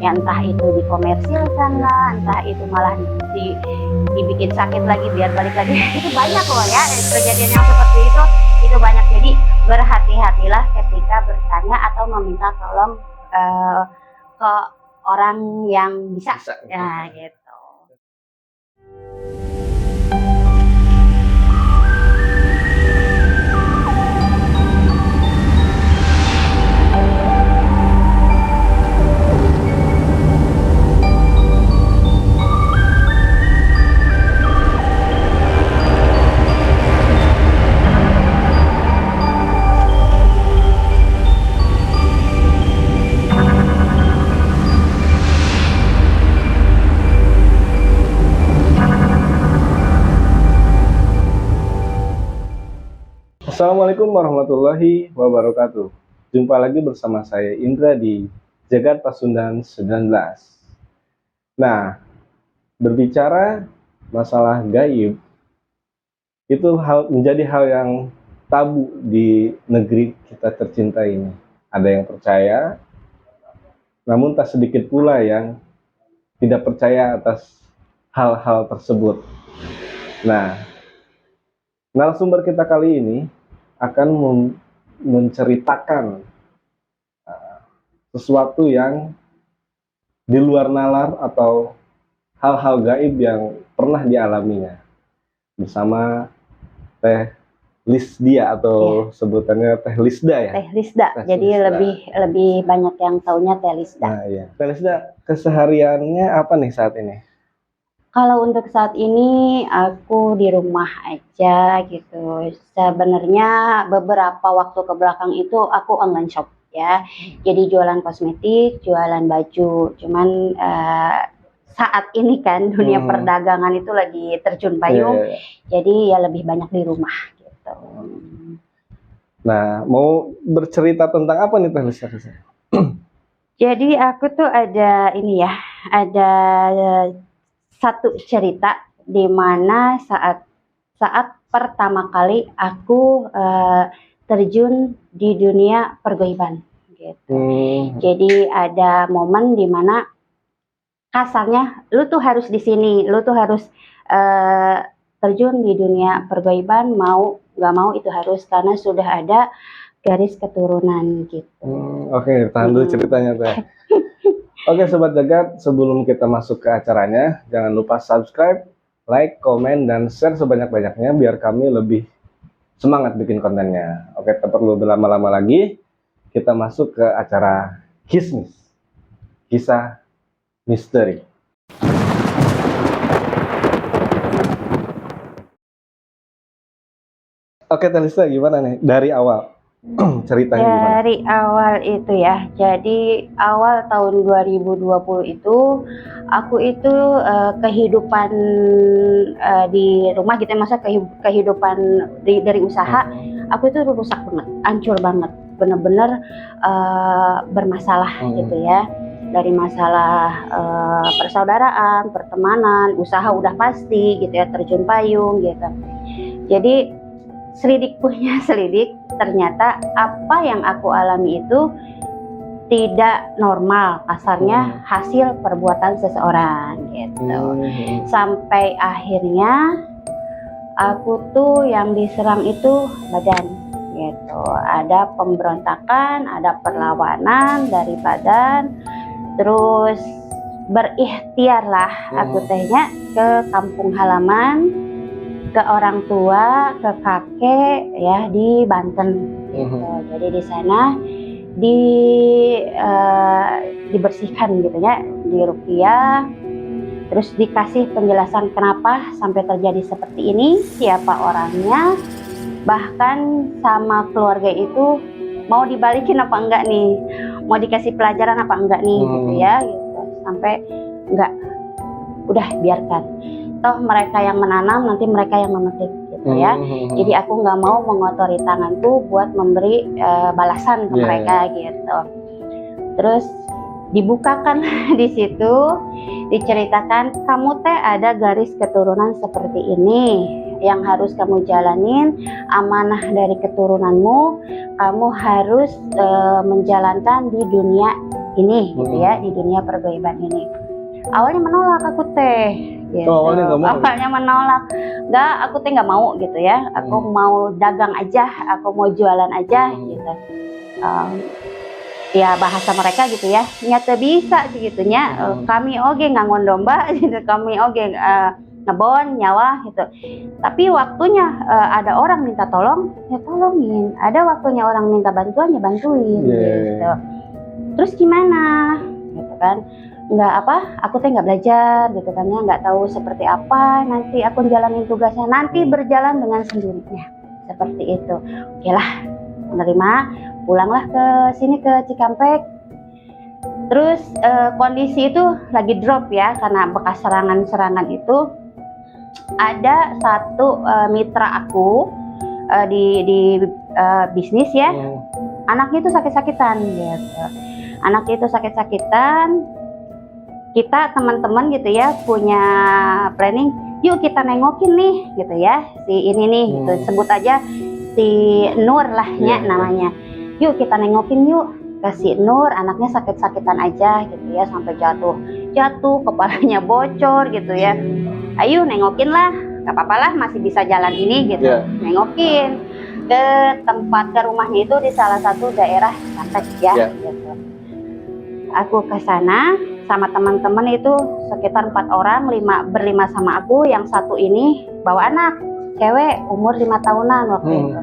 ya entah itu dikomersilkan lah, entah itu malah dibikin sakit lagi biar balik lagi. Itu banyak loh ya kejadian yang seperti itu banyak. Jadi berhati-hatilah ketika bertanya atau meminta tolong ke orang yang bisa ya gitu. Assalamualaikum warahmatullahi wabarakatuh. Jumpa lagi bersama saya Indra di Jagat Pasundan 19. Nah, berbicara masalah gaib itu menjadi hal yang tabu di negeri kita tercinta ini. Ada yang percaya, namun tak sedikit pula yang tidak percaya atas hal-hal tersebut. Nah, narasumber kita kali ini akan menceritakan sesuatu yang di luar nalar atau hal-hal gaib yang pernah dialaminya bersama Teh Lisdia atau sebutannya Teh Lisda ya. Teh Lisda. Jadi Lisda. lebih banyak yang taunya Teh Lisda. Nah, iya. Teh Lisda, kesehariannya apa nih saat ini? Kalau untuk saat ini aku di rumah aja gitu. Sebenarnya beberapa waktu ke belakang itu aku online shop ya. Jadi jualan kosmetik, jualan baju. Cuman saat ini kan dunia perdagangan itu lagi terjun payung. Jadi ya lebih banyak di rumah gitu. Nah, mau bercerita tentang apa nih Teh Lisda? Jadi aku tuh ada ini ya, ada satu cerita di mana saat pertama kali aku terjun di dunia pergoiban gitu. Jadi ada momen di mana kasarnya lu tuh harus di sini, lu tuh harus terjun di dunia pergoiban, mau nggak mau itu harus, karena sudah ada garis keturunan gitu. Oke, tahan dulu ceritanya Teh. Oke Sobat Jagat, sebelum kita masuk ke acaranya, jangan lupa subscribe, like, komen, dan share sebanyak-banyaknya biar kami lebih semangat bikin kontennya. Oke, tak perlu berlama-lama lagi, kita masuk ke acara Kismis, kisah misteri. Oke Teh Lisda, gimana nih dari awal? Ceritanya gimana? Dari awal itu ya, jadi awal tahun 2020 itu aku itu kehidupan di rumah gitu, masa kehidupan dari usaha aku itu rusak banget, hancur banget, bener-bener bermasalah gitu ya. Dari masalah persaudaraan, pertemanan, usaha udah pasti gitu ya, terjun payung gitu. Jadi selidik punya selidik, ternyata apa yang aku alami itu tidak normal, kasarnya hasil perbuatan seseorang gitu. Sampai akhirnya aku tuh yang diserang itu badan gitu. Ada pemberontakan, ada perlawanan dari badan, terus berikhtiarlah aku tehnya ke kampung halaman, ke orang tua, ke kakek ya di Banten gitu. Jadi di sana dibersihkan gitu ya, diruqyah, terus dikasih penjelasan kenapa sampai terjadi seperti ini, siapa orangnya, bahkan sama keluarga itu mau dibalikin apa enggak nih, mau dikasih pelajaran apa enggak nih gitu ya gitu. Sampai enggak, udah biarkan, toh mereka yang menanam, nanti mereka yang memetik gitu ya. Jadi aku nggak mau mengotori tanganku buat memberi balasan ke mereka gitu. Terus dibukakan di situ, diceritakan kamu teh ada garis keturunan seperti ini yang harus kamu jalanin, amanah dari keturunanmu, kamu harus menjalankan di dunia ini gitu ya, di dunia pergaiban ini. Awalnya menolak aku teh gitu. Awalnya nggak mau? Awalnya menolak, nggak, aku teh nggak mau gitu ya, aku mau dagang aja, aku mau jualan aja gitu. Ya bahasa mereka gitu ya, nyata bisa segitunya, kami oge ngangon domba gitu, kami oge ngebon nyawa gitu. Tapi waktunya ada orang minta tolong, ya tolongin. Ada waktunya orang minta bantuan, ya bantuin gitu. Terus gimana gitu kan, nggak apa, aku teh nggak belajar gitu kan ya, nggak tahu seperti apa nanti aku jalanin tugasnya, nanti berjalan dengan sendirinya seperti itu. Oke lah, menerima, pulanglah ke sini ke Cikampek. Terus kondisi itu lagi drop ya, karena bekas serangan-serangan itu. Ada satu mitra aku di bisnis ya, anaknya itu sakit-sakitan gitu. Anaknya itu sakit-sakitan, kita teman-teman gitu ya punya planning, yuk kita nengokin nih gitu ya, si ini nih gitu, sebut aja si Nur lah ya namanya. Yuk kita nengokin yuk ke si Nur, anaknya sakit-sakitan aja gitu ya, sampai jatuh, kepalanya bocor gitu ya. Ayo nengokin lah, gak apa-apa lah, masih bisa jalan ini gitu. Nengokin ke tempat, ke rumahnya itu di salah satu daerah Cikampek ya gitu. Aku ke sana sama teman-teman itu sekitar 4 orang, berlima sama aku, yang satu ini bawa anak cewek umur 5 tahunan waktu itu.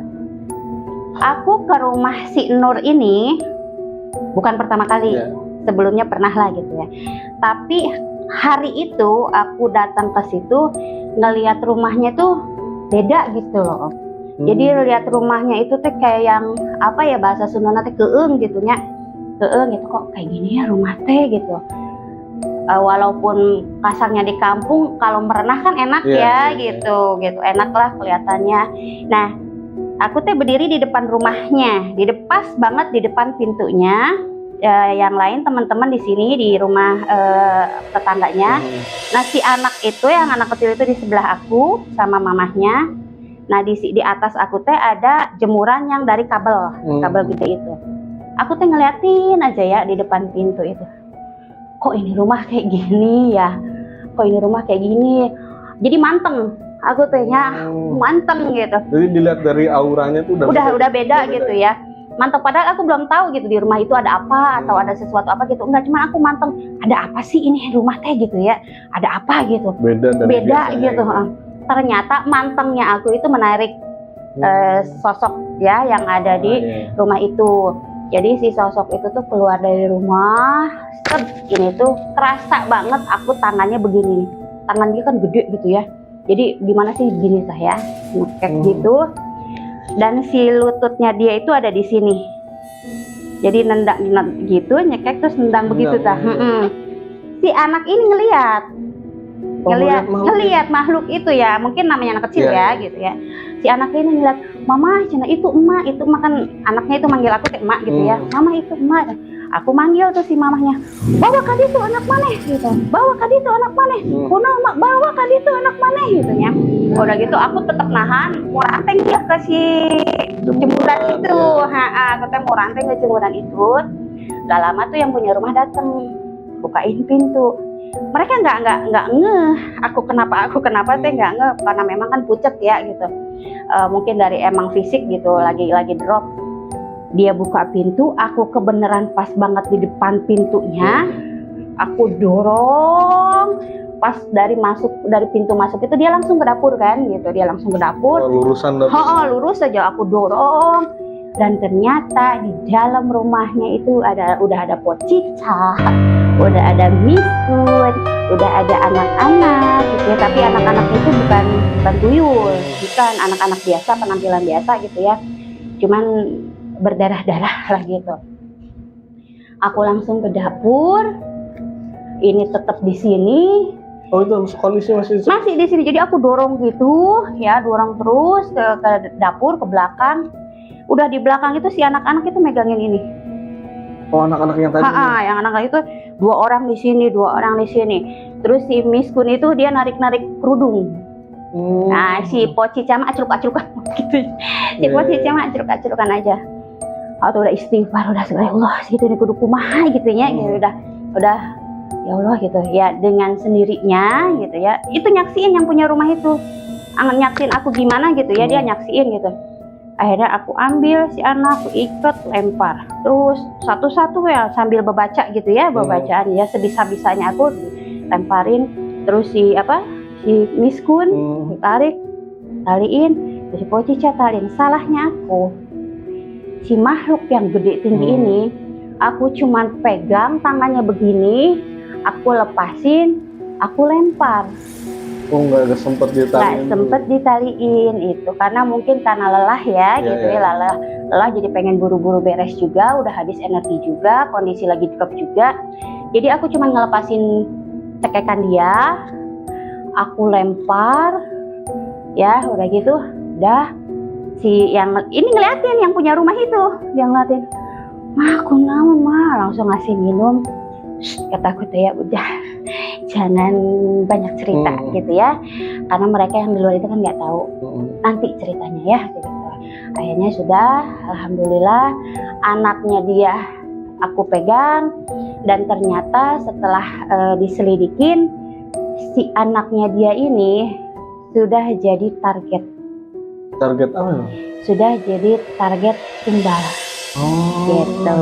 Aku ke rumah si Nur ini bukan pertama kali, sebelumnya pernah lah gitu ya. Tapi hari itu aku datang ke situ ngelihat rumahnya tuh beda gitu loh. Jadi lihat rumahnya itu tuh kayak yang apa ya, bahasa Sunda teh keung gitu nya. Keung gitu, kok kayak gini ya rumah teh gitu. Walaupun kasarnya di kampung, kalau merenah kan enak gitu, enak lah kelihatannya. Nah, aku teh berdiri di depan rumahnya, pas banget di depan pintunya. Yang lain teman-teman di sini di rumah tetangganya. Nah, si anak itu, yang anak kecil itu di sebelah aku sama mamahnya. Nah, di atas aku teh ada jemuran yang dari kabel gede itu. Aku teh ngeliatin aja ya di depan pintu itu. Kok ini rumah kayak gini ya? Kok ini rumah kayak gini? Jadi manteng. Aku tehnya manteng gitu. Jadi dilihat dari auranya tuh udah beda gitu ya. Manteng, padahal aku belum tahu gitu di rumah itu ada apa atau ada sesuatu apa gitu. Enggak, cuma aku manteng. Ada apa sih ini rumah teh gitu ya? Ada apa gitu? Beda gitu. Ternyata mantengnya aku itu menarik sosok ya yang ada di rumah itu. Jadi si sosok itu tuh keluar dari rumah, ini tuh kerasa banget aku tangannya begini. Tangan dia kan gede gitu ya. Jadi gimana sih gini saya, ngekek gitu. Dan si lututnya dia itu ada di sini. Jadi nendang gitu, nyekek terus nendang begitu tah. Si anak ini ngelihat makhluk itu ya, mungkin namanya anak kecil gitu ya. Si anak ini ngeliat, mama cina itu emak kan anaknya itu manggil aku kayak emak gitu ya, mama itu emak. Aku manggil tuh si mamahnya, bawa kadi itu anak maneh gitu, bawa kadi itu anak maneh, kuno mak bawa kadi itu anak maneh gitu ya. Udah gitu aku tetap nahan, mau ranteng ya ke si jemuran itu, aku teh mau ranteng ke jemuran itu. Gak lama tuh yang punya rumah dateng, bukain pintu. Mereka nggak ngeh aku kenapa teh nggak ngeh, karena memang kan pucet ya gitu. Mungkin dari emang fisik gitu, lagi drop. Dia buka pintu, aku kebenaran pas banget di depan pintunya. Aku dorong, pas dari pintu masuk itu dia langsung ke dapur kan gitu. Dia langsung ke dapur. Lurusan dapur. Lurus saja aku dorong. Dan ternyata di dalam rumahnya itu udah ada pocica, udah ada miskun, udah ada anak-anak gitu ya. Tapi anak-anaknya itu bukan tuyul, bukan anak-anak biasa, penampilan biasa gitu ya. Cuman berdarah-darah lah gitu. Aku langsung ke dapur. Ini tetap di sini. Oh, itu kondisi masih di sini. Jadi aku dorong gitu ya, dorong terus ke dapur, ke belakang. Udah di belakang itu si anak-anak itu megangin ini. Oh, anak-anak yang tadi. Yang anak-anak itu 2 orang di sini, 2 orang di sini. Terus si miskun itu dia narik-narik kerudung. Nah, si pocica mah acruk-acrukan gitu. Si pocica mah acruk-acrukan aja. atau udah istighfar, udah ya Allah gitu nih kudu kumaha gitu ya, gitu udah ya Allah gitu ya, dengan sendirinya gitu ya. Itu nyaksiin yang punya rumah itu, nyaksiin aku gimana gitu ya, dia nyaksiin gitu. Akhirnya aku ambil si anak, aku ikat, lempar, terus satu-satu ya sambil membaca gitu ya, bacaan ya sebisa-bisanya aku lemparin. Terus si miskun ditarik, taliin, terus si pocica taliin. Salahnya aku, si makhluk yang gede tinggi ini, aku cuman pegang tangannya begini, aku lepasin, aku lempar. Oh, nggak sempet ditaliin. Nggak sempet ditaliin itu karena mungkin karena lelah ya, gitu ya, lelah jadi pengen buru-buru beres juga, udah habis energi juga, kondisi lagi drop juga. Jadi aku cuma ngelepasin cekekan dia, aku lempar, ya udah gitu, udah si yang ini ngeliatin, yang punya rumah itu, dia ngeliatin, mah aku naon mah, langsung ngasih minum. Kataku tuh ya udah jangan banyak cerita gitu ya, karena mereka yang di luar itu kan nggak tahu nanti ceritanya ya gitu. Akhirnya sudah, alhamdulillah anaknya dia aku pegang, dan ternyata setelah diselidikin si anaknya dia ini sudah jadi target apa? Sudah jadi target tumbal. Gitu.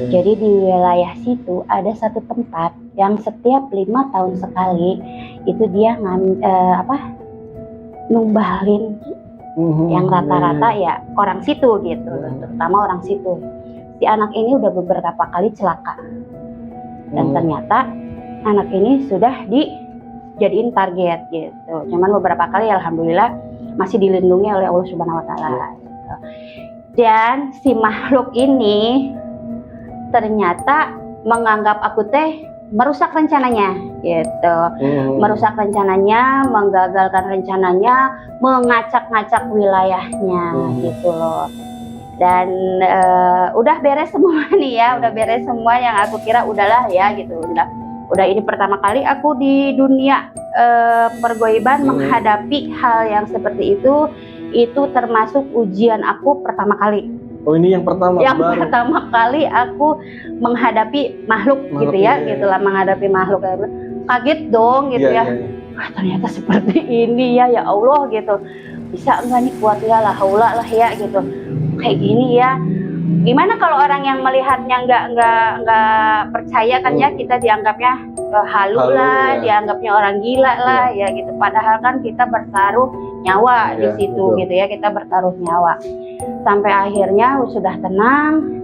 Jadi di wilayah situ ada satu tempat yang setiap 5 tahun sekali itu dia numbalin yang rata-rata ya orang situ gitu, terutama orang situ. Si anak ini udah beberapa kali celaka, dan ternyata anak ini sudah dijadiin target gitu. Cuman beberapa kali alhamdulillah masih dilindungi oleh Allah Subhanahu Wa Taala. Gitu. Dan si makhluk ini ternyata menganggap aku teh merusak rencananya gitu, merusak rencananya, menggagalkan rencananya, mengacak-ngacak wilayahnya gitu loh. Dan udah beres semua nih ya, udah beres semua yang aku kira udahlah ya gitu, udah ini pertama kali aku di dunia pergoiban menghadapi hal yang seperti itu termasuk ujian aku pertama kali. Oh, ini yang pertama? Yang baru pertama kali aku menghadapi makhluk gitu ya, gitulah, menghadapi makhluk. Kaget dong gitu ya. Wah, ternyata seperti ini ya, ya Allah gitu. Bisa enggak nih kuat ya, la haula lah ya gitu. Kayak gini ya. Gimana kalau orang yang melihatnya nggak percaya kan ya, kita dianggapnya halu lah, dianggapnya orang gila lah ya gitu. Padahal kan kita bertaruh nyawa di situ gitu ya, kita bertaruh nyawa. Sampai akhirnya sudah tenang,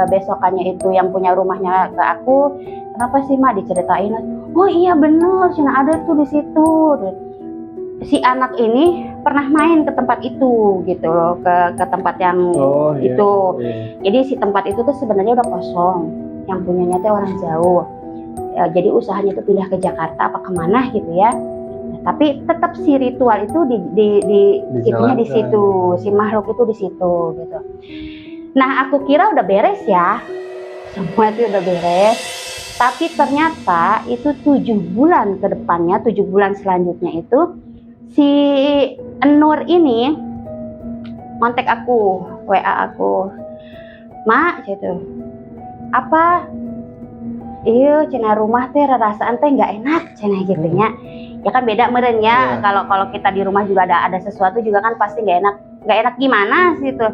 besokannya itu yang punya rumahnya ke aku, kenapa sih Mak, diceritain, oh iya bener, cina ada tuh di situ. Si anak ini pernah main ke tempat itu gitu loh, ke tempat yang itu. Jadi si tempat itu tuh sebenarnya udah kosong, yang punyanya tuh orang jauh. Ya, jadi usahanya tuh pindah ke Jakarta apa kemana gitu ya. Tapi tetap si ritual itu itunya di situ, si makhluk itu di situ gitu. Nah aku kira udah beres ya, semua itu udah beres. Tapi ternyata itu 7 bulan ke depannya, 7 bulan selanjutnya itu si Nur ini kontak aku, WA aku, Mak gitu, apa? Iya, cina rumah teh rasaan teh nggak enak, cina gitunya. Ya kan beda merenya, kalau kita di rumah juga ada sesuatu juga kan pasti nggak enak gimana sih itu.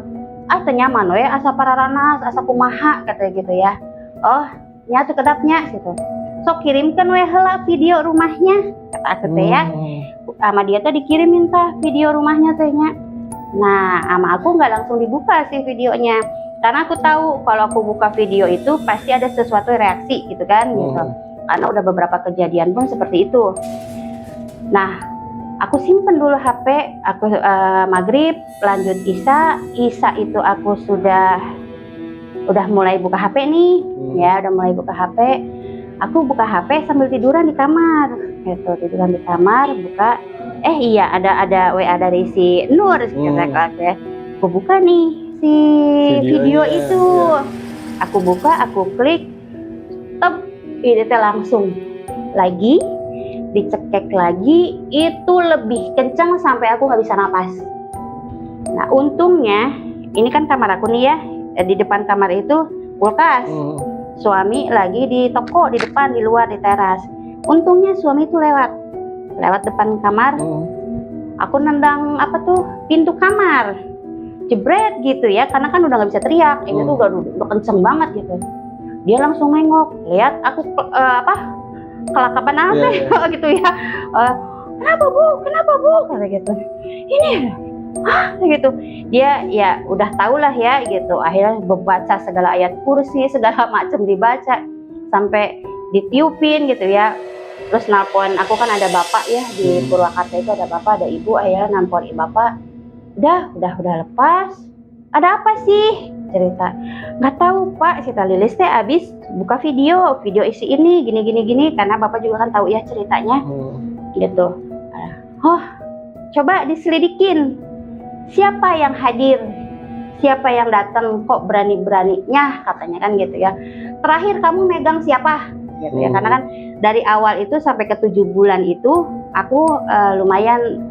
Teu nyaman we, asa pararanas, asa kumaha katanya gitu ya. Oh, nya tuh kedapnya gitu. Sok kirimkan we heula video rumahnya, kata aku teh ya. Sama dia tuh dikirim minta video rumahnya tehnya. Nah, sama aku nggak langsung dibuka sih videonya, karena aku tahu kalau aku buka video itu pasti ada sesuatu reaksi gitu kan gitu. Karena udah beberapa kejadian pun seperti itu. Nah, aku simpen dulu HP, aku maghrib lanjut Isya itu aku udah mulai buka HP nih, ya udah mulai buka HP. Aku buka HP sambil tiduran di kamar, gitu, tiduran di kamar, buka, iya ada WA dari si Nur, kata aku buka nih si video itu, aku buka, aku klik, top, ini langsung lagi dicekek lagi, itu lebih kencang sampai aku nggak bisa napas. Nah untungnya ini kan kamar aku nih ya, di depan kamar itu kulkas. Suami lagi di toko di depan, di luar, di teras. Untungnya suami itu lewat depan kamar. Aku nendang pintu kamar, jebret gitu ya, karena kan udah nggak bisa teriak. Ini tuh udah kenceng banget gitu. Dia langsung nengok, lihat aku kelakapan apa gitu ya. Kenapa bu? Kata gitu. Ini, gitu. Dia ya udah tau lah ya gitu. Akhirnya membaca segala ayat kursi, segala macam dibaca, sampai ditiupin gitu ya. Terus nelpon, aku kan ada bapak ya di Purwakarta itu, ada bapak, ada ibu. Akhirnya nelpon bapak, udah lepas. Ada apa sih? Cerita, nggak tahu pak, Sita Lilis teh abis buka video isi ini gini, karena bapak juga kan tahu ya ceritanya. Gitu. Oh, coba diselidikin siapa yang hadir, siapa yang datang, kok berani-beraninya katanya kan gitu ya. Terakhir kamu megang siapa gitu ya, karena kan dari awal itu sampai ke 7 bulan itu aku lumayan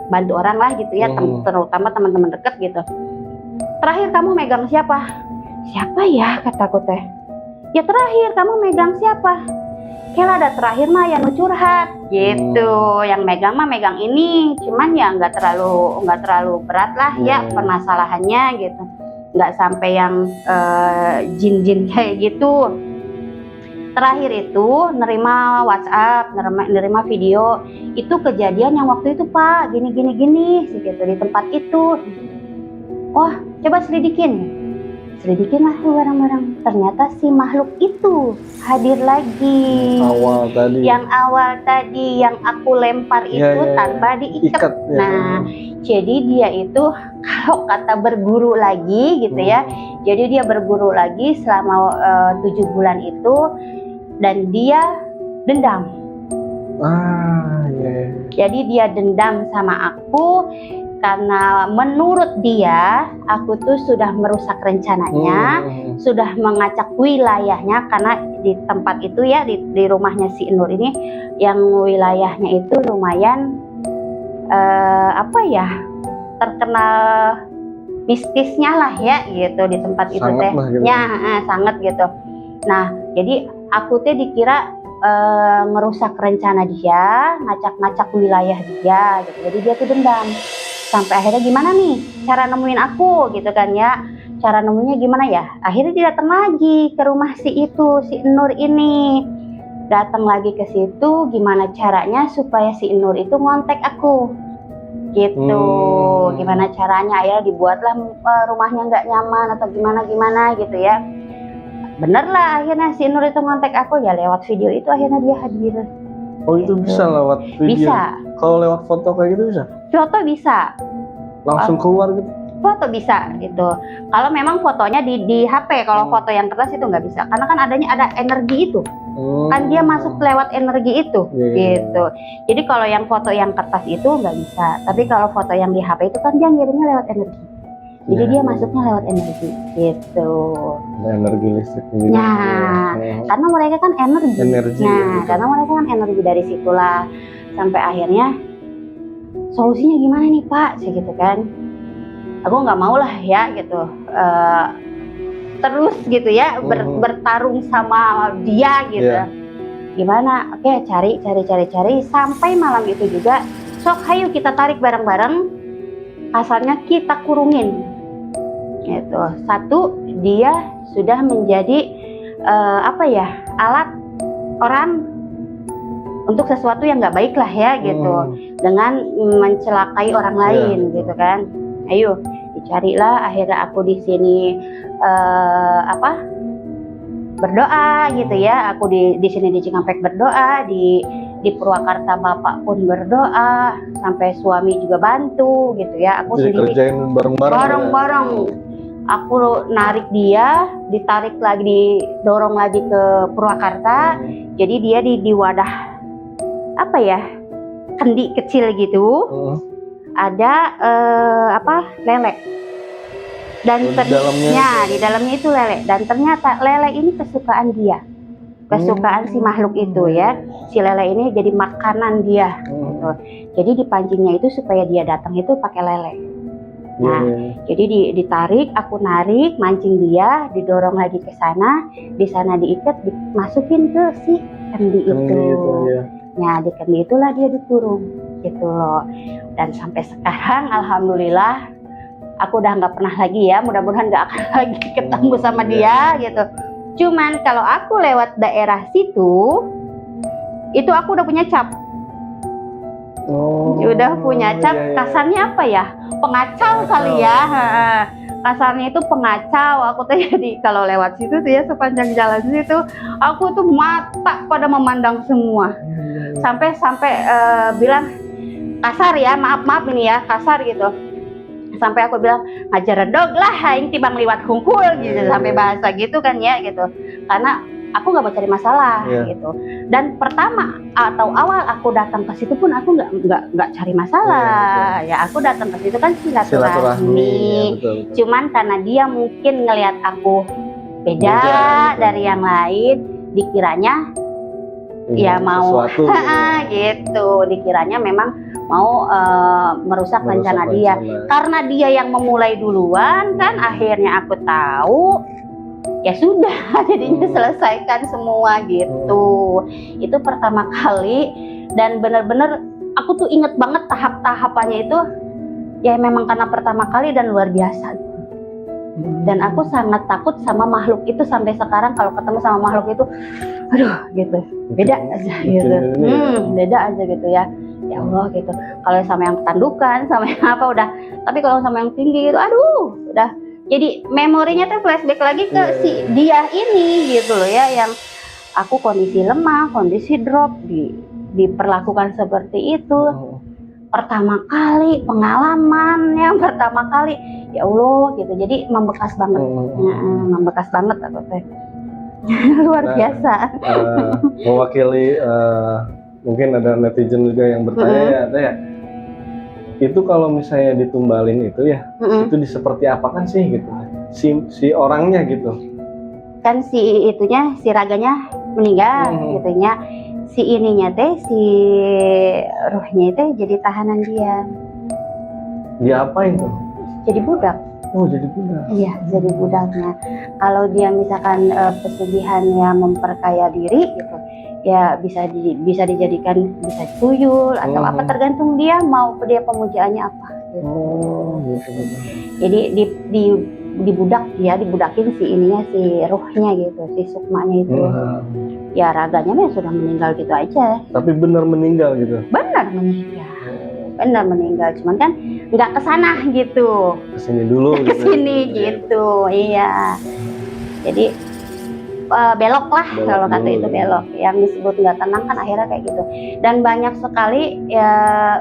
bantu orang lah gitu ya, terutama teman-teman deket gitu. Terakhir kamu megang siapa? Siapa ya, kataku teh. Ya terakhir kamu megang siapa? Kela ada terakhir mah yang curhat gitu. Yang megang mah megang ini, cuman ya nggak terlalu berat lah ya permasalahannya gitu. Nggak sampai yang jin-jin kayak gitu. Terakhir itu nerima WhatsApp, nerima video. Itu kejadian yang waktu itu pak, gini gitu di tempat itu. Wah, coba selidikin lah barang-barang. Ternyata si makhluk itu hadir lagi. Yang awal tadi yang aku lempar itu tanpa diikat. Nah, jadi dia itu kalau kata berguru lagi gitu ya. Jadi dia berguru lagi selama 7 bulan itu, dan dia dendam. Jadi dia dendam sama aku. Karena menurut dia, aku tuh sudah merusak rencananya, sudah mengacak wilayahnya, karena di tempat itu ya, di rumahnya si Nur ini, yang wilayahnya itu lumayan terkenal mistisnya lah ya gitu di tempat itu teh. Sangat gitu. Nah, jadi aku teh dikira ngerusak rencana dia, ngacak-ngacak wilayah dia gitu. Jadi dia tuh dendam. Sampai akhirnya gimana nih cara nemuin aku gitu kan ya. Cara nemunya gimana ya? Akhirnya dia datang lagi ke rumah si Nur ini. Datang lagi ke situ, gimana caranya supaya si Nur itu ngontek aku. Gitu. Gimana caranya? Akhirnya dibuatlah rumahnya nggak nyaman atau gimana gitu ya. Bener lah akhirnya si Nur itu ngontek aku ya, lewat video itu akhirnya dia hadir. Oh itu gitu. Bisa lewat video? Bisa. Kalau lewat foto kayak gitu bisa? Foto bisa. Langsung keluar gitu? Foto bisa gitu. Kalau memang fotonya di HP, kalau foto yang kertas itu nggak bisa. Karena kan ada energi itu. Kan dia masuk lewat energi itu gitu. Jadi kalau yang foto yang kertas itu nggak bisa. Tapi kalau foto yang di HP itu kan dia ngirimnya lewat energi. Jadi dia masuknya lewat energi gitu. Energi listrik gitu. Nah, karena mereka kan energi. Karena mereka kan energi, dari situlah sampai akhirnya solusinya gimana nih Pak, segitu kan. Aku nggak mau lah ya gitu. Terus gitu ya bertarung sama dia gitu. Gimana? Oke, cari sampai malam itu juga. Sok, hayu kita tarik bareng-bareng. Asalnya kita kurungin. Gitu. Satu, dia sudah menjadi alat orang untuk sesuatu yang nggak baik lah ya gitu, dengan mencelakai orang lain gitu kan. Ayo dicarilah. Akhirnya aku di sini berdoa gitu ya. Aku di sini di Cikampek berdoa, di Purwakarta bapak pun berdoa, sampai suami juga bantu gitu ya. Aku jadi sendiri kerjain bareng-bareng. Aku narik dia, ditarik lagi, didorong lagi ke Purwakarta. Jadi dia di wadah kendi kecil gitu. Ada lele. Dan di dalamnya itu lele. Dan ternyata lele ini kesukaan dia. Kesukaan si makhluk itu ya. Si lele ini jadi makanan dia gitu. Jadi dipancingnya itu supaya dia datang itu pakai lele. Nah, jadi ditarik, aku narik, mancing dia, didorong lagi ke sana, di sana diikat, dimasukin ke si kendi itu. Ya. Nah, di kendi itulah dia dikurung, gitu loh. Dan sampai sekarang, alhamdulillah, aku udah nggak pernah lagi ya, mudah-mudahan nggak akan lagi ketemu sama dia, gitu. Cuman kalau aku lewat daerah situ, itu aku udah punya cap. Udah punya cap, kasarnya apa ya? Pengacau kali ya. Kasarnya itu pengacau. Aku tuh jadi kalau lewat situ tuh ya, sepanjang jalan situ, aku tuh mata pada memandang semua. Sampai bilang kasar ya, maaf ini ya, kasar gitu. Sampai aku bilang ngajar dog lah, aing tibang liwat hungkul gitu, sampai bahasa gitu kan ya gitu. Karena aku nggak mau cari masalah gitu. Dan pertama atau awal aku datang ke situ pun aku nggak cari masalah. Ya aku datang ke situ kan silaturahmi. Cuman karena dia mungkin ngelihat aku beda dari yang lain, dikiranya ya mau gitu. Dikiranya memang mau merusak rencana dia. Karena dia yang memulai duluan kan, akhirnya aku tahu. Ya sudah, jadinya selesaikan semua gitu. Itu pertama kali, dan benar-benar aku tuh inget banget tahap-tahapannya itu. Ya memang karena pertama kali dan luar biasa. Dan aku sangat takut sama makhluk itu sampai sekarang. Kalau ketemu sama makhluk itu, aduh gitu, beda aja gitu. Beda aja gitu ya. Ya Allah gitu. Kalau sama yang ketandukan, sama yang apa udah. Tapi kalau sama yang tinggi itu, aduh, udah. Jadi memorinya tuh flashback lagi ke si dia ini gitu loh ya, yang aku kondisi lemah, kondisi drop, diperlakukan seperti itu. Pertama kali pengalaman yang pertama kali, ya Allah gitu. Jadi membekas banget, membekas banget aku teh. Luar biasa. Mewakili mungkin ada netizen juga yang bertanya ya. Itu kalau misalnya ditumbalin itu ya, itu seperti apa kan sih gitu, si orangnya gitu kan, si itunya, si raganya meninggal gitunya, si ininya teh, si ruhnya itu jadi tahanan dia apain tuh? Jadi budak. Oh, jadi budak. Iya, jadi budaknya. Kalau dia misalkan pesugihannya memperkaya diri gitu, ya bisa dijadikan, bisa tuyul atau apa, tergantung dia mau dia pemujaannya apa gitu. Gitu. Jadi dibudak ya, dibudakin si ininya, si ruhnya gitu, si sukmanya itu. Ya raganya mah sudah meninggal gitu aja. Tapi benar meninggal gitu? Benar meninggal. Benar meninggal, cuman kan nggak kesana gitu. Kesini dulu gitu. Kesini gitu, iya. Jadi belok lah, kalau kata itu belok. Yang disebut nggak tenang kan akhirnya kayak gitu. Dan banyak sekali ya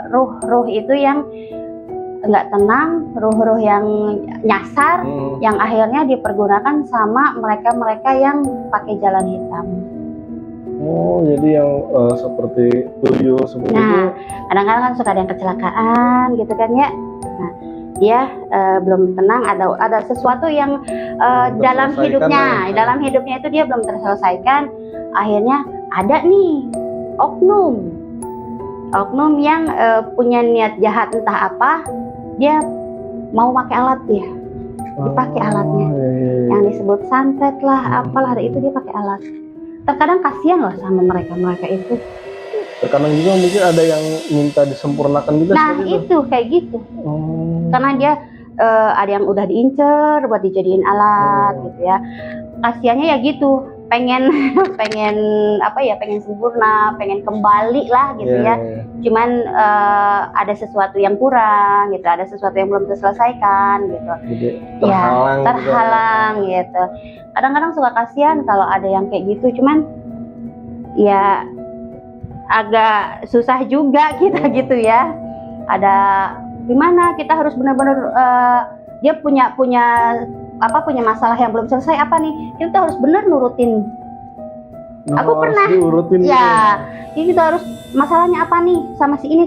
ruh-ruh itu yang nggak tenang, ruh-ruh yang nyasar, yang akhirnya dipergunakan sama mereka-mereka yang pakai jalan hitam. Oh, jadi yang seperti tuyul seperti itu. Nah, kadang-kadang kan suka ada yang kecelakaan gitu kan ya. Nah, dia belum tenang, ada sesuatu yang dalam hidupnya itu dia belum terselesaikan. Akhirnya ada nih oknum yang punya niat jahat entah apa, dia mau pakai alat dia. Dipakai alatnya. Yang disebut santet lah, apalah itu dia pakai alat. Terkadang kasihan loh sama mereka itu. Terkadang juga mungkin ada yang minta disempurnakan juga. Nah itu kayak gitu. Karena dia ada yang udah diincer buat dijadiin alat gitu ya. Kasihannya ya gitu, pengen apa ya, pengen sempurna, pengen kembali lah gitu ya. Cuman ada sesuatu yang kurang gitu, ada sesuatu yang belum terselesaikan gitu. Jadi terhalang gitu. Kadang-kadang suka kasihan kalau ada yang kayak gitu, cuman ya agak susah juga kita gitu ya. Ada gimana, kita harus benar-benar dia punya masalah yang belum selesai apa nih, kita harus benar nurutin. Aku pernah ya, kita harus masalahnya apa nih sama si ini,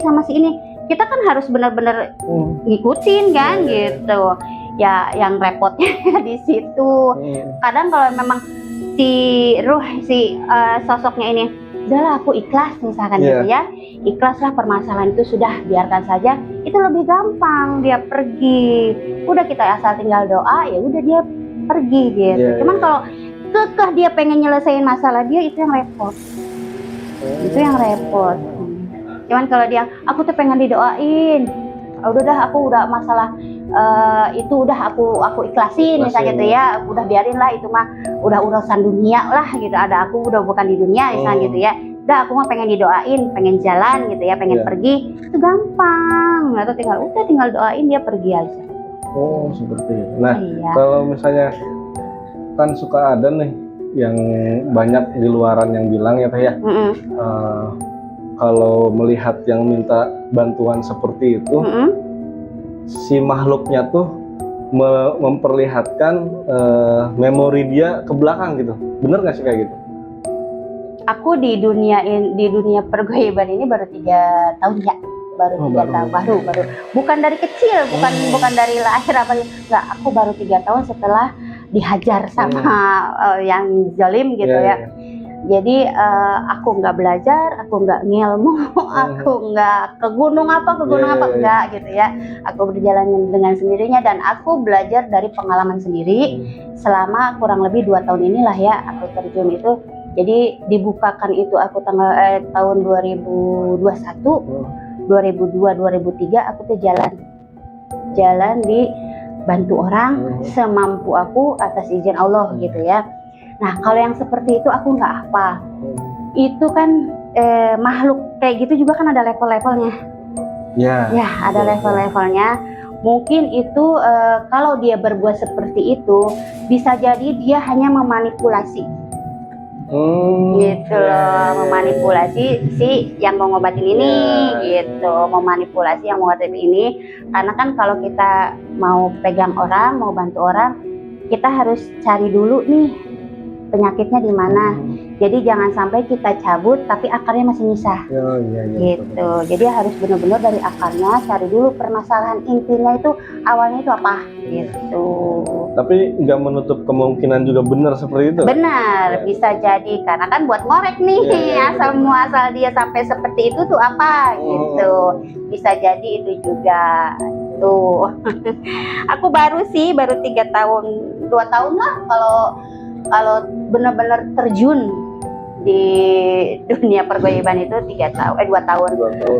kita kan harus benar-benar ngikutin kan gitu ya. Yang repotnya di situ kadang kalau memang si sosoknya ini udahlah aku ikhlas misalkan Iya. gitu ya, ikhlaslah permasalahan itu sudah, biarkan saja, itu lebih gampang dia pergi. Udah kita asal tinggal doa, ya udah dia pergi gitu. Iya, Cuman iya. kalau kekeh dia pengen nyelesain masalah dia, itu yang repot. Itu yang repot. Cuman kalau dia, aku tuh pengen didoain, udah dah aku udah masalah itu udah aku ikhlasin misalnya gitu ya, udah biarin lah itu mah udah urusan dunia lah gitu, ada aku udah bukan di dunia misalnya gitu ya, udah aku mah pengen didoain, pengen jalan gitu ya, pengen Iya. pergi, itu gampang, atau tinggal doain dia pergi aja. Oh, seperti itu. Nah, Iya. kalau misalnya kan suka ada nih yang banyak di luaran yang bilang ya Teh ya, Mm-mm. kalau melihat yang minta bantuan seperti itu, Mm-mm. si makhluknya tuh memperlihatkan memori dia ke belakang gitu. Bener nggak sih kayak gitu? Aku di dunia pergaiban ini baru 3 tahun ya, baru Oh, 3 baru. tahun, baru, bukan dari kecil, bukan dari lahir apa, nggak, aku baru 3 tahun setelah dihajar sama yang zalim gitu Iya, ya. iya. Jadi aku nggak belajar, aku nggak ngilmu, aku nggak ke gunung Iya, iya, iya. enggak gitu ya. Aku berjalan dengan sendirinya dan aku belajar dari pengalaman sendiri selama kurang lebih 2 tahun inilah ya aku terjun itu. Jadi dibukakan itu aku tahun 2021, 2002, 2003 aku tuh jalan dibantu orang semampu aku atas izin Allah gitu ya. Nah kalau yang seperti itu aku nggak apa. Itu kan makhluk kayak gitu juga kan ada level-levelnya. Ya. Ya ada level-levelnya. Mungkin itu kalau dia berbuat seperti itu bisa jadi dia hanya memanipulasi. Gitu loh, memanipulasi si yang mau ngobatin ini gitu, memanipulasi yang mau ngobatin ini, karena kan kalau kita mau pegang orang, mau bantu orang, kita harus cari dulu nih penyakitnya di mana. Jadi jangan sampai kita cabut tapi akarnya masih nyisa. Gitu. Jadi harus benar-benar dari akarnya cari dulu permasalahan intinya itu awalnya itu apa gitu. Tapi nggak menutup kemungkinan juga benar seperti itu. Benar, bisa jadi karena kan buat ngorek nih asal muasal dia sampai seperti itu tuh apa gitu. Bisa jadi itu juga tuh. Aku baru 3 tahun, 2 tahun lah kalau benar-benar terjun di dunia pergaiban itu 2 tahun.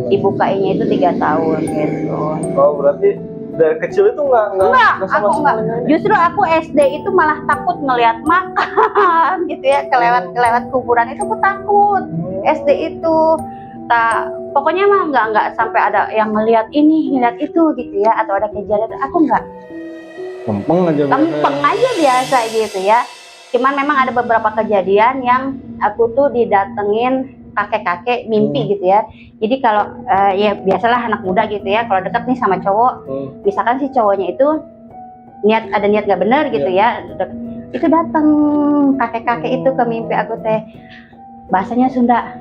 Dibukainya itu 3 tahun gitu. Oh, berarti dari kecil itu Enggak, sama aku enggak. semuanya. Justru aku SD itu malah takut ngelihat makan gitu ya, kelewat kuburan itu aku takut. SD itu pokoknya mah enggak sampai ada yang ngelihat ini, ngelihat itu gitu ya, atau ada kejadian, aku enggak. Lempeng aja Biasa gitu ya. Cuman memang ada beberapa kejadian yang aku tuh didatengin kakek-kakek mimpi gitu ya. Jadi kalau ya biasalah anak muda gitu ya, kalau deket nih sama cowok, misalkan si cowoknya itu ada niat nggak benar gitu ya, itu datang kakek-kakek itu ke mimpi aku teh, bahasanya Sunda,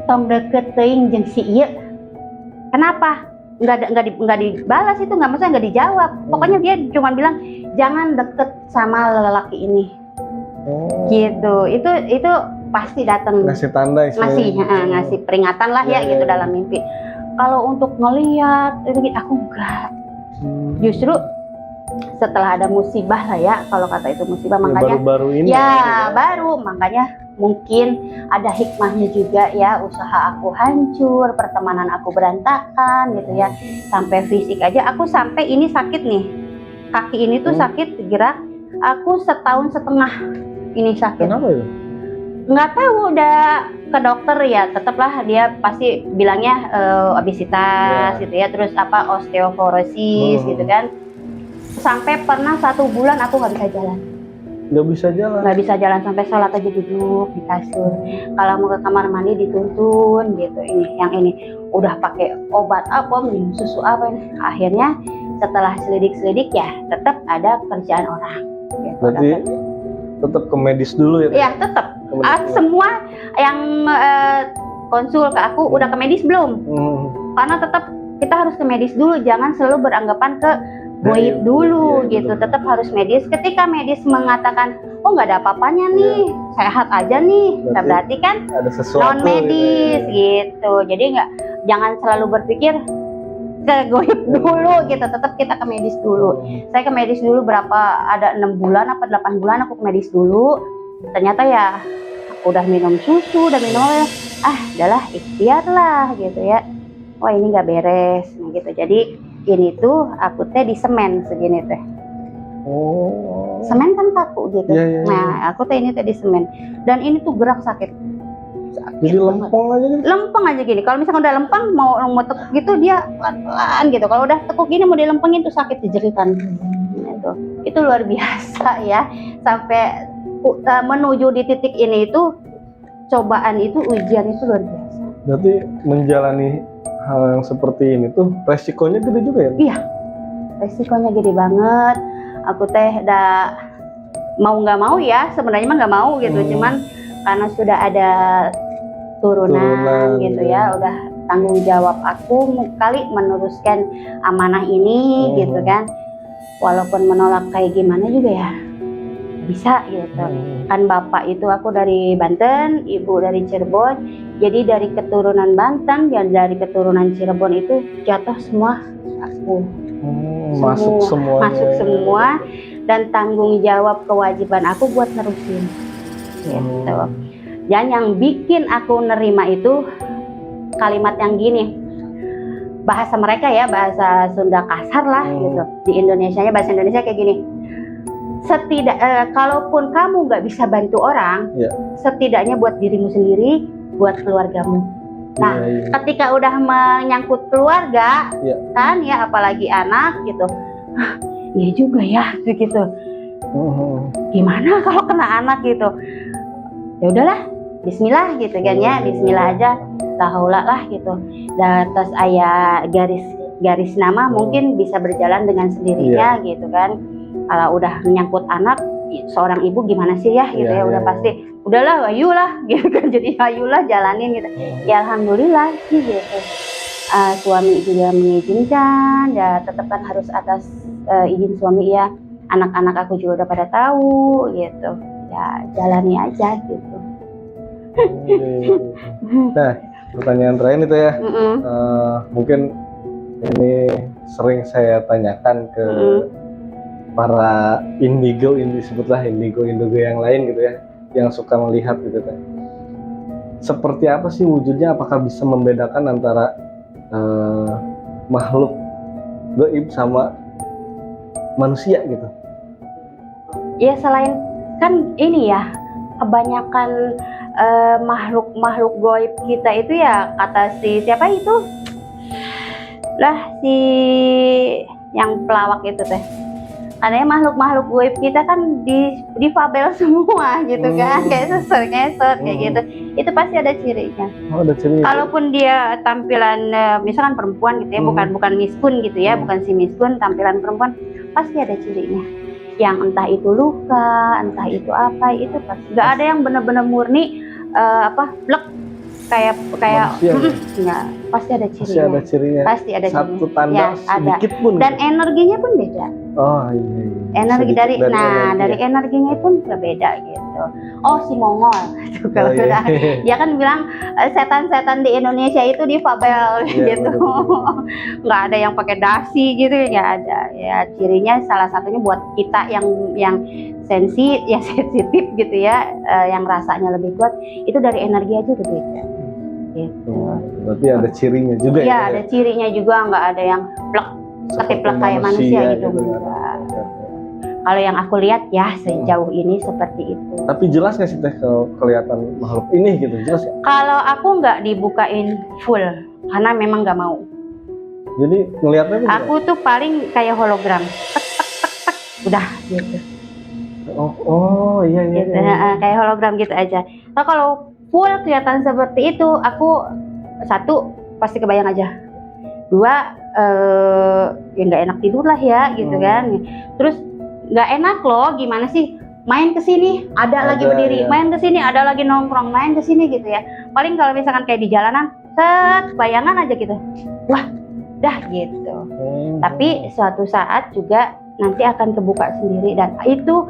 tong deket teuing jeung si ieu. Kenapa? Nggak dibalas itu, maksudnya nggak dijawab. Pokoknya dia cuma bilang jangan deket sama lelaki ini. Gitu. Itu pasti datang. Ngasih tanda ngasih peringatan lah ya gitu dalam mimpi. Kalau untuk ngelihat aku enggak. Justru setelah ada musibah lah ya, kalau kata itu musibah, makanya baru-baru ini baru makanya mungkin ada hikmahnya juga ya, usaha aku hancur, pertemanan aku berantakan gitu ya, sampai fisik aja aku sampai ini sakit nih, kaki ini tuh sakit gerak, aku 1,5 tahun ini sakit. Kenapa itu? Nggak tahu, udah ke dokter ya, tetaplah dia pasti bilangnya obesitas gitu ya, terus osteoporosis gitu kan. Sampai pernah 1 bulan aku nggak bisa jalan. Nggak bisa jalan, sampai sholat aja duduk di kasur. Kalau mau ke kamar mandi dituntun gitu. Ini udah pakai obat apa, minum susu apa ini. Akhirnya setelah selidik ya tetap ada kerjaan orang. Gitu. Berarti tetap ke medis dulu ya? Iya tetap. Semua yang konsul ke aku udah ke medis belum? Karena tetap kita harus ke medis dulu, jangan selalu beranggapan ke goib dulu Iya, gitu, betul. tetap harus medis. Ketika medis mengatakan oh nggak ada apa-apanya nih, sehat aja nih, berarti kan ada sesuatu non medis gitu ya. gitu. Jadi jangan selalu berpikir ke goib dulu gitu, tetap kita ke medis dulu. Saya ke medis dulu ada 6 bulan apa 8 bulan aku ke medis dulu. Ternyata ya udah minum susu, udah minum udahlah ikhtiar lah gitu ya. Wah ini nggak beres nah, gitu. Jadi ini tuh aku teh di semen segini teh. Oh. Semen kan kaku gitu. Iya. Nah aku teh ini teh di semen dan ini tuh gerak sakit. Jadi lempeng aja gitu. Lempeng aja gini. Kalau misalkan udah lempeng mau tekuk gitu dia pelan-pelan gitu. Kalau udah tekuk gini mau dilempengin tuh sakit dijeritan. Itu luar biasa ya. Sampai menuju di titik ini itu cobaan itu ujian itu luar biasa. Berarti menjalani hal yang seperti ini tuh resikonya gede juga ya? Iya. Resikonya gede banget. Aku teh mau nggak mau ya sebenarnya mah nggak mau gitu. Cuman karena sudah ada turunan gitu ya, udah tanggung jawab aku kali meneruskan amanah ini gitu kan. Walaupun menolak kayak gimana juga ya bisa gitu. Kan bapak itu aku dari Banten, ibu dari Cirebon. Jadi dari keturunan Banten dan dari keturunan Cirebon itu jatuh semua aku. Masuk semua dan tanggung jawab kewajiban aku buat nerusin gitu. Dan yang bikin aku nerima itu kalimat yang gini, bahasa mereka ya, bahasa Sunda kasar lah gitu. Di Indonesianya bahasa Indonesia kayak gini, kalaupun kamu nggak bisa bantu orang, setidaknya buat dirimu sendiri, buat keluargamu. Nah, ketika udah menyangkut keluarga, kan ya apalagi anak gitu, iya juga ya begitu. Gimana kalau kena anak gitu? Ya udahlah, Bismillah gitu kan ya, Bismillah aja, lahula lah gitu. Dan terus ayah garis nama mungkin bisa berjalan dengan sendirinya gitu kan. Kalau udah menyangkut anak, seorang ibu gimana sih ya gitu ya, udah pasti udahlah ayulah gitu kan, jadi ayulah jalanin gitu. Ya alhamdulillah sih gitu. Suami juga mengizinkan, ya tetap kan harus atas izin suami ya. Anak-anak aku juga udah pada tahu gitu. Ya jalani aja gitu. Nah, pertanyaan terakhir itu ya, mungkin ini sering saya tanyakan ke para indigo yang lain gitu ya, yang suka melihat gitu kan. Seperti apa sih wujudnya? Apakah bisa membedakan antara makhluk gaib sama manusia gitu? Ya selain kan ini ya, kebanyakan makhluk gaib kita itu ya kata siapa itu lah, si yang pelawak itu teh, katanya makhluk gaib kita kan di fabel semua gitu kan, kayak ngesot kayak gitu. Itu pasti ada cirinya. Ada cirinya. Kalaupun dia tampilan misalkan perempuan gitu ya, bukan miskun gitu ya, bukan si miskun, tampilan perempuan, pasti ada cirinya. Yang entah itu luka, entah itu apa, itu pasti. Nggak ada yang benar-benar murni blek kayak enggak, pasti ada cirinya. Pasti ada cirinya. Satu tanda sedikit pun. Dan energinya pun beda. Oh iya. Energi dari energinya pun berbeda gitu. Oh si Mongol itu kalau dia kan bilang setan-setan di Indonesia itu di fabel gitu. Nggak ada yang pakai dasi gitu, nggak ada. Ya cirinya salah satunya buat kita yang sensitif gitu ya, yang rasanya lebih kuat, itu dari energi aja udah beda. Gitu. Berarti ada cirinya juga ya? Iya, ada cirinya juga, nggak ada yang plek ketiplek kayak manusia gitu. Kalau yang aku lihat ya sejauh ini seperti itu. Tapi jelas nggak sih teh kalau kelihatan makhluk ini gitu, jelas ya? Kalau aku nggak dibukain full, karena memang nggak mau. Jadi ngelihatnya tuh? Aku tuh paling kayak hologram, udah gitu. Oh iya. Gitu, kayak hologram gitu aja. Nah kalau full kelihatan seperti itu, aku satu pasti kebayang aja. Dua ya nggak enak tidur lah ya gitu kan. Terus nggak enak loh, gimana sih main kesini ada lagi berdiri, main kesini ada lagi nongkrong, main kesini gitu ya. Paling kalau misalkan kayak di jalanan, bayangan aja gitu, wah udah gitu. Tapi suatu saat juga nanti akan kebuka sendiri, dan itu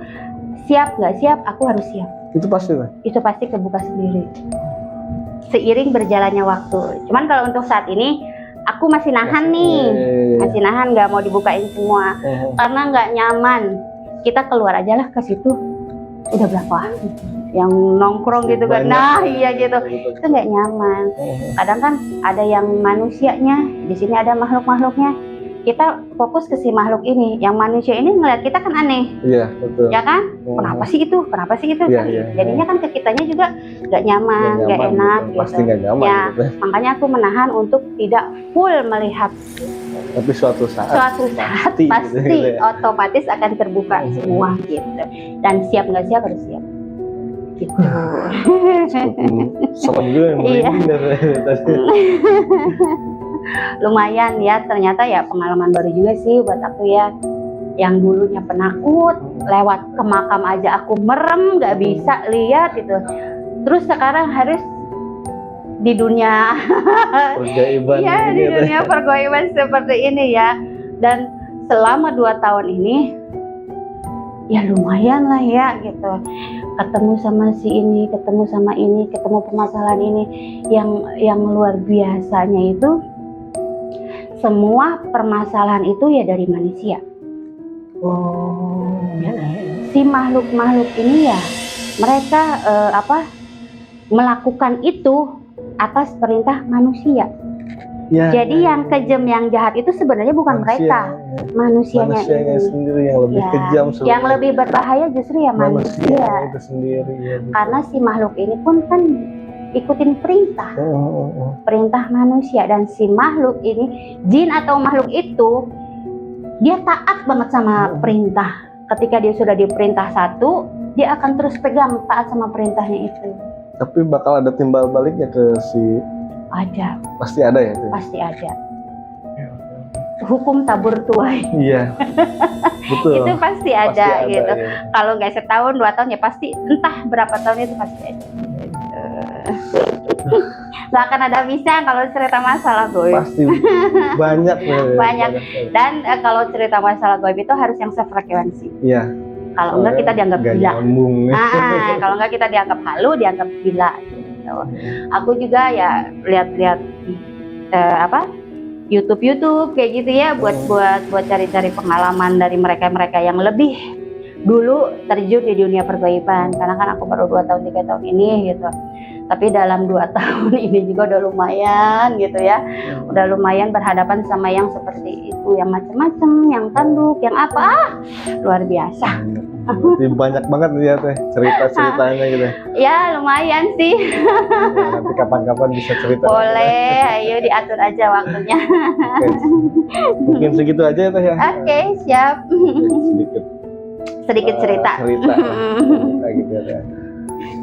siap nggak siap, aku harus siap. Itu pasti lah. Itu pasti kebuka sendiri seiring berjalannya waktu. Cuman kalau untuk saat ini aku masih nahan nih, masih nahan, nggak mau dibukain semua karena nggak nyaman. Kita keluar aja lah ke situ, udah berapa yang nongkrong gitu kan, nah iya gitu, itu nggak nyaman. Kadang kan ada yang manusianya, di sini ada makhluk-makhluknya. Kita fokus ke si makhluk ini, yang manusia ini ngeliat kita kan aneh, iya betul, ya kan? Kenapa sih itu? Kenapa sih itu? Jadinya kan ke kitanya juga nggak nyaman, nggak enak gitu. gitu. Pasti nggak nyaman. Ya, gitu. makanya aku menahan untuk tidak full melihat. Tapi suatu saat Pasti gitu ya. otomatis akan terbuka semua gitu. Dan siap nggak siap harus siap. Gitu. Serem juga yang merinding dari tadi. Lumayan ya, ternyata ya pengalaman baru juga sih buat aku ya. Yang dulunya penakut, lewat ke makam aja aku merem, nggak bisa lihat gitu. Terus sekarang harus di dunia pergaiban ya, di dunia pergaiban seperti ini ya. Dan selama 2 tahun ini ya lumayan lah ya gitu, ketemu sama si ini, ketemu sama ini, ketemu permasalahan ini. Yang luar biasanya itu semua permasalahan itu ya dari manusia. Ya. Si makhluk-makhluk ini ya mereka melakukan itu atas perintah manusia. Ya, jadi yang kejam, yang jahat itu sebenarnya bukan mereka, manusianya sendiri yang lebih kejam sebenarnya. Yang lebih berbahaya justru ya manusia itu sendiri ya. Karena si makhluk ini pun kan ikutin perintah manusia, dan si makhluk ini, jin atau makhluk itu, dia taat banget sama perintah. Ketika dia sudah diperintah satu, dia akan terus pegang taat sama perintahnya itu. Tapi bakal ada timbal baliknya ke si. Ada. Pasti ada ya? Pasti ada. Hukum tabur tuai. Iya. Betul. Itu pasti ada gitu. Ya. Kalau nggak setahun 2 tahun ya pasti, entah berapa tahun itu pasti ada. Nggak akan ada bisa kalau cerita masalah goib. Pasti banyak. Banyak. Dan kalau cerita masalah goib itu harus yang sefrekuensi. Iya. Kalau enggak kita dianggap gila. Kalau enggak kita dianggap halu, dianggap gila. Gitu. Aku juga ya lihat-lihat YouTube kayak gitu ya, buat cari-cari pengalaman dari mereka yang lebih dulu terjun di dunia pergaiban. Karena kan aku baru 2 tahun 3 tahun ini gitu. Tapi dalam 2 tahun ini juga udah lumayan gitu ya. Udah lumayan berhadapan sama yang seperti itu, yang macam-macam, yang tanduk, yang apa, luar biasa. Berarti banyak banget ya teh cerita-ceritanya gitu. Ya lumayan sih. Ya, nanti kapan-kapan bisa cerita. Boleh, ayo diatur aja waktunya. Mungkin segitu aja ya teh ya. Oke, siap. Sedikit cerita. Cerita gitu ya.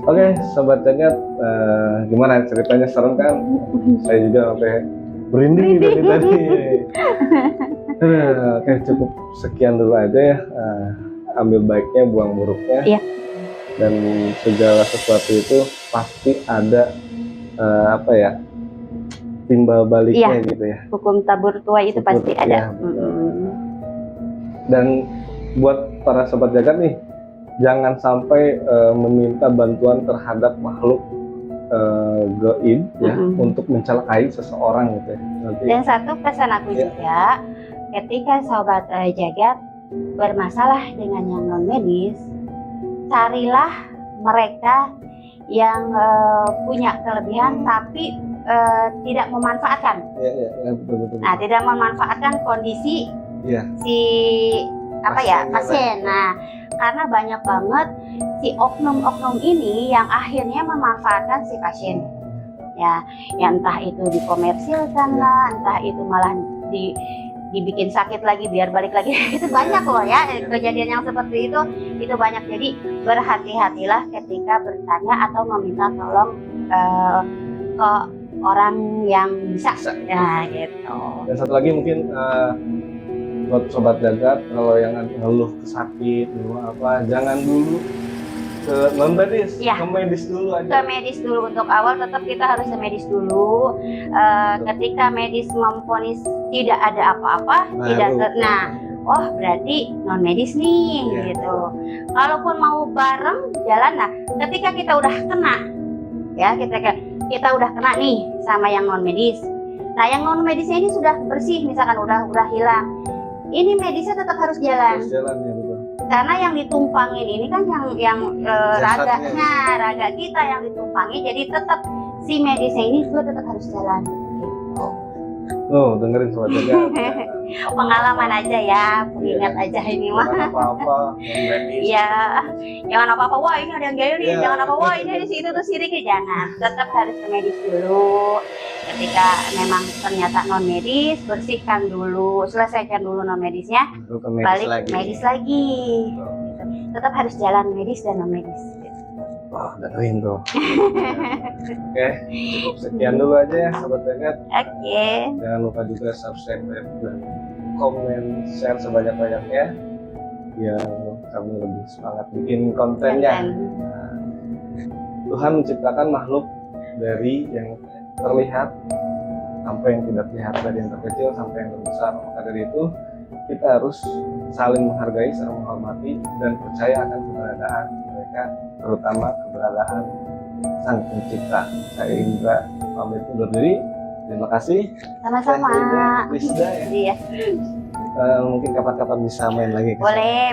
Oke, sobat Jagat, gimana ceritanya, serem kan? Saya juga sampai merinding dari tadi. Oke, cukup sekian dulu aja ya. Ambil baiknya, buang buruknya. Iya. Dan segala sesuatu itu pasti ada timbal baliknya gitu ya. Hukum tabur tuai itu pasti ada. Dan buat para sobat Jagat nih, jangan sampai meminta bantuan terhadap makhluk gaib ya, untuk mencelakai seseorang gitu ya. Nanti. Dan satu pesan aku juga, ketika sobat Jagat bermasalah dengan yang non medis, carilah mereka yang punya kelebihan tapi tidak memanfaatkan. Ya, betul. Nah, tidak memanfaatkan kondisi si pasien. Nah, karena banyak banget si oknum-oknum ini yang akhirnya memanfaatkan si pasien. Ya, entah itu dikomersilkan lah, entah itu malah dibikin sakit lagi biar balik lagi. Itu banyak loh ya kejadian yang seperti itu banyak. Jadi berhati-hatilah ketika bertanya atau meminta tolong ke orang yang bisa. Nah gitu. Dan satu lagi mungkin buat sobat Jagat, kalau yang ngeluh sakit, jangan dulu ke non medis, Ya. ke medis dulu Ke aja. medis dulu untuk awal, tetap kita harus ke medis dulu. Ketika medis memvonis tidak ada apa-apa, oh berarti non medis nih, Iya. gitu. Kalaupun mau bareng jalan, nah ketika kita udah kena, ya kita udah kena nih sama yang non medis. Nah yang non medisnya ini sudah bersih, misalkan udah hilang. Ini medisnya tetap harus jalan. Terus jalan ya betul. Karena yang ditumpangin ini kan Jasadnya. raga kita yang ditumpangi, jadi tetap si medisnya ini juga tetap harus jalan. Gitu. Oh, dengerin sobat jaga. Pengalaman aja ya, pengingat aja ini mah. Jangan apa-apa, non medis. Iya, jangan apa-apa. Wah ini ada yang gaya nih, Iya. jangan apa. Wah ini ada situ tuh sirik, jangan. Tetap harus ke medis dulu. Ketika memang ternyata non medis, bersihkan dulu, selesaikan dulu non medisnya. Baru ke medis Balik lagi. medis lagi. Gitu. Tetap harus jalan medis dan non medis. Wah, dengerin tuh. Oke, cukup sekian dulu aja ya sobat jagat. Oke. Jangan lupa juga subscribe dan komen, share sebanyak-banyaknya biar kami lebih semangat bikin kontennya. Nah, Tuhan menciptakan makhluk dari yang terlihat sampai yang tidak terlihat, dari yang terkecil sampai yang terbesar. Maka dari itu kita harus saling menghargai, saling menghormati dan percaya akan keberadaan mereka, terutama keberadaan Sang Pencipta. Saya Indra pamit undur diri. Terima kasih. Sama-sama. Rizda ya. Iya. Mungkin kapan-kapan bisa main lagi. Boleh.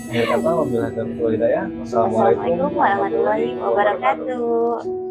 Akhir kata, wabillahi taufiq wal hidayah. Wassalamualaikum Assalamualaikum warahmatullahi wabarakatuh.